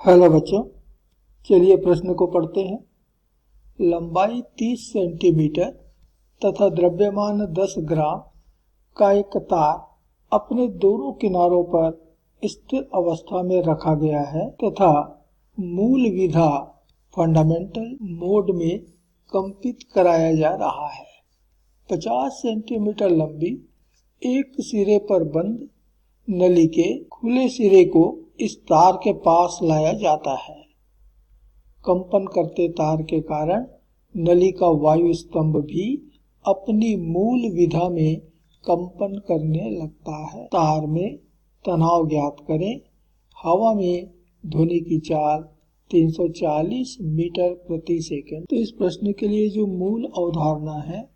Hello बच्चों, चलिए प्रश्न को पढ़ते हैं। लंबाई 30 सेंटीमीटर तथा द्रव्यमान 10 ग्राम का एक तार अपने दोनों किनारों पर स्थिर अवस्था में रखा गया है तथा मूल विधा फंडामेंटल मोड में कंपित कराया जा रहा है। 50 सेंटीमीटर लंबी एक सिरे पर बंद नली के खुले सिरे को इस तार के पास लाया जाता है। कंपन करते तार के कारण नली का वायु स्तंभ भी अपनी मूल विधा में कंपन करने लगता है। तार में तनाव ज्ञात करें। हवा में ध्वनि की चाल 340 मीटर प्रति सेकंड। तो इस प्रश्न के लिए जो मूल अवधारणा है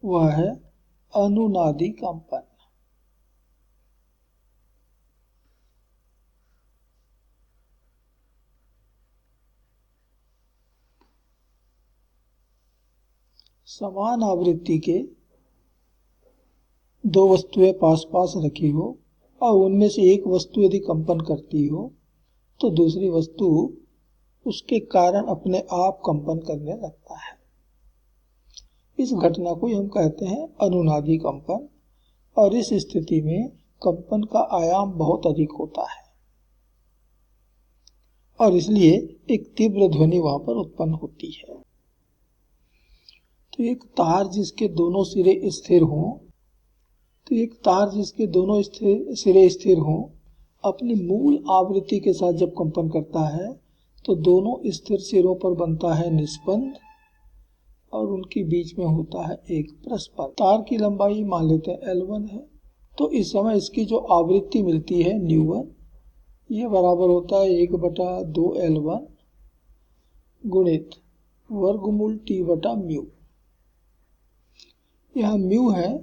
वह है अनुनादी कंपन। समान आवृत्ति के दो वस्तुएं पास पास रखी हो और उनमें से एक वस्तु यदि कंपन करती हो तो दूसरी वस्तु उसके कारण अपने आप कंपन करने लगता है। इस घटना को हम कहते हैं अनुनादी कंपन और इस स्थिति में कंपन का आयाम बहुत अधिक होता है और इसलिए एक तीव्र ध्वनि वहां पर उत्पन्न होती है। तो एक तार जिसके दोनों सिरे स्थिर हों अपनी मूल आवृत्ति के साथ जब कंपन करता है तो दोनों स्थिर सिरों पर बनता है निस्पंद और उनके बीच में होता है एक प्रस्पंद। तार की लंबाई मान लेते हैं L1 है, तो इस समय इसकी जो आवृत्ति मिलती है ν1, ये बराबर होता है 1/2L1 गुणित वर्गमूल T/μ। यह μ है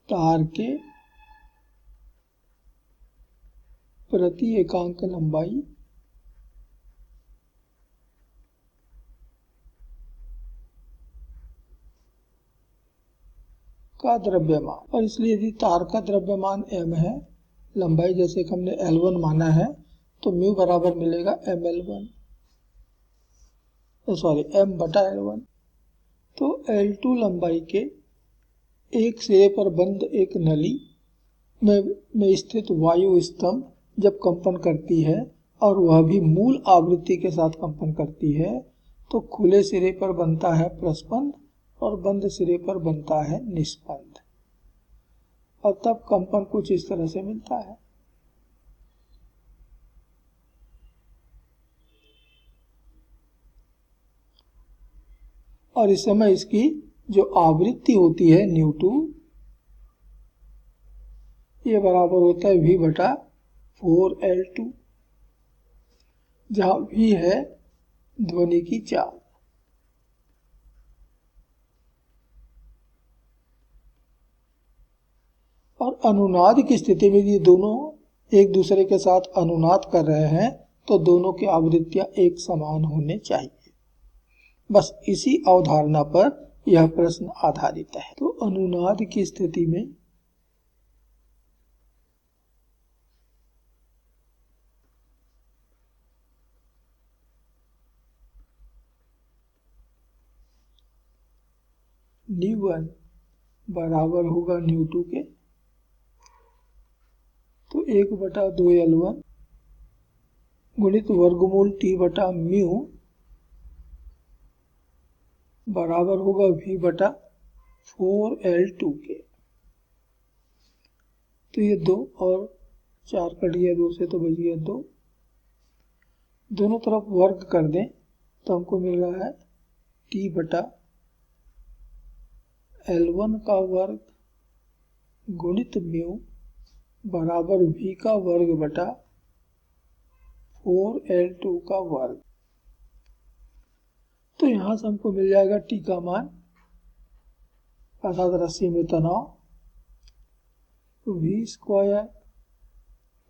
तार के प्रति एकांक लंबाई का द्रव्यमान, और इसलिए यदि तार का द्रव्यमान m है, लंबाई जैसे कि हमने L1 माना है, तो μ बराबर मिलेगा m/L1। तो L2 लंबाई के एक सिरे पर बंद एक नली में स्थित वायु स्तंभ जब कंपन करती है और वह भी मूल आवृत्ति के साथ कंपन करती है तो खुले सिरे पर बनता है प्रस्पंद और बंद सिरे पर बनता है निस्पंद और तब कंपन कुछ इस तरह से मिलता है। और इस समय इसकी जो आवृत्ति होती है ν2, ये बराबर होता है V/4L2, जहां V है ध्वनि की चाल। और अनुनाद की स्थिति में ये दोनों एक दूसरे के साथ अनुनाद कर रहे हैं तो दोनों की आवृत्तियां एक समान होने चाहिए। बस इसी अवधारणा पर यह प्रश्न आधारित है। तो अनुनाद की स्थिति में ν1 बराबर होगा ν2 के, तो 1/2L1 गुणित वर्गमूल T/μ बराबर होगा V/4L2 के। तो ये 2 और 4 कट गया 2 से तो बच गया 2। दोनों तरफ वर्ग कर दें तो हमको मिल रहा है T/L1 का वर्ग गुणित μ बराबर V का वर्ग/4L2 का वर्ग। तो यहां से हमको मिल जाएगा T का मान अर्थात रस्सी में तनाव V²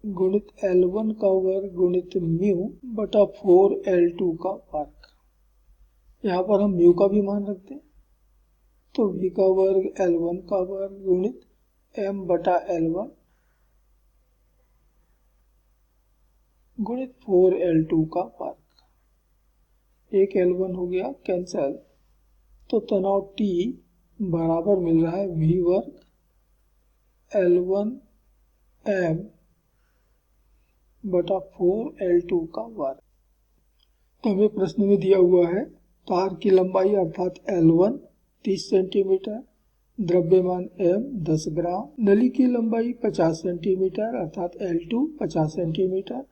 गुणित L1 का वर्ग गुणित μ/4L2 का वर्ग। यहाँ पर हम म्यू का भी मान रखते हैं, तो v का वर्ग L1 का वर्ग गुणित m बटा L1 गुणित 4L2 का वर्ग। एक L1 हो गया कैंसल, तो तनाव T बराबर मिल रहा है v वर्ग L1 m बटा 4L2 का वर्ग। तो हमें प्रश्न में दिया हुआ है तार की लंबाई अर्थात L1 30 सेंटीमीटर, द्रव्यमान m 10 ग्राम, नली की लंबाई 50 सेंटीमीटर अर्थात L2 50 सेंटीमीटर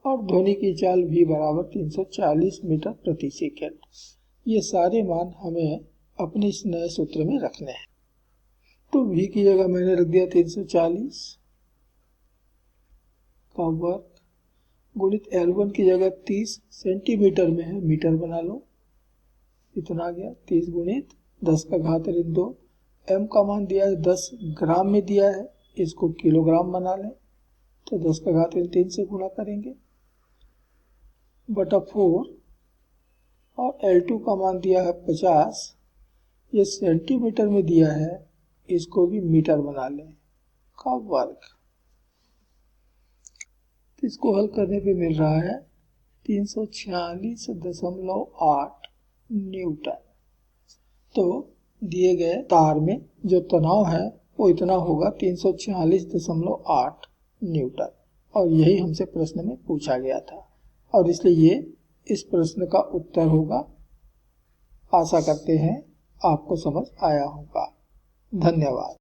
और ध्वनि की चाल v बराबर 340 मीटर प्रति सेकेंड। ये सारे मान हमें अपने इस नए सूत्र में रखने हैं। तो v की जगह मैंने रख दिया 340 का वर्ग गुणित L1 की जगह 30 सेंटीमीटर में है, मीटर बना लो, इतना आ गया 30 गुणित 10 का घात ऋण 2। m का मान दिया है 10 ग्राम में दिया है, इसको किलोग्राम बना लें, तो 10 का घात ऋण 3 से गुणा करेंगे बटा 4 और L2 का मान दिया है 50, ये सेंटीमीटर में दिया है, इसको भी मीटर बना लें का वर्ग। इसको हल करने पे मिल रहा है 346.8 न्यूटन। तो दिए गए तार में जो तनाव है वो इतना होगा 346.8 न्यूटन, और यही हमसे प्रश्न में पूछा गया था, और इसलिए ये इस प्रश्न का उत्तर होगा। आशा करते हैं आपको समझ आया होगा। धन्यवाद।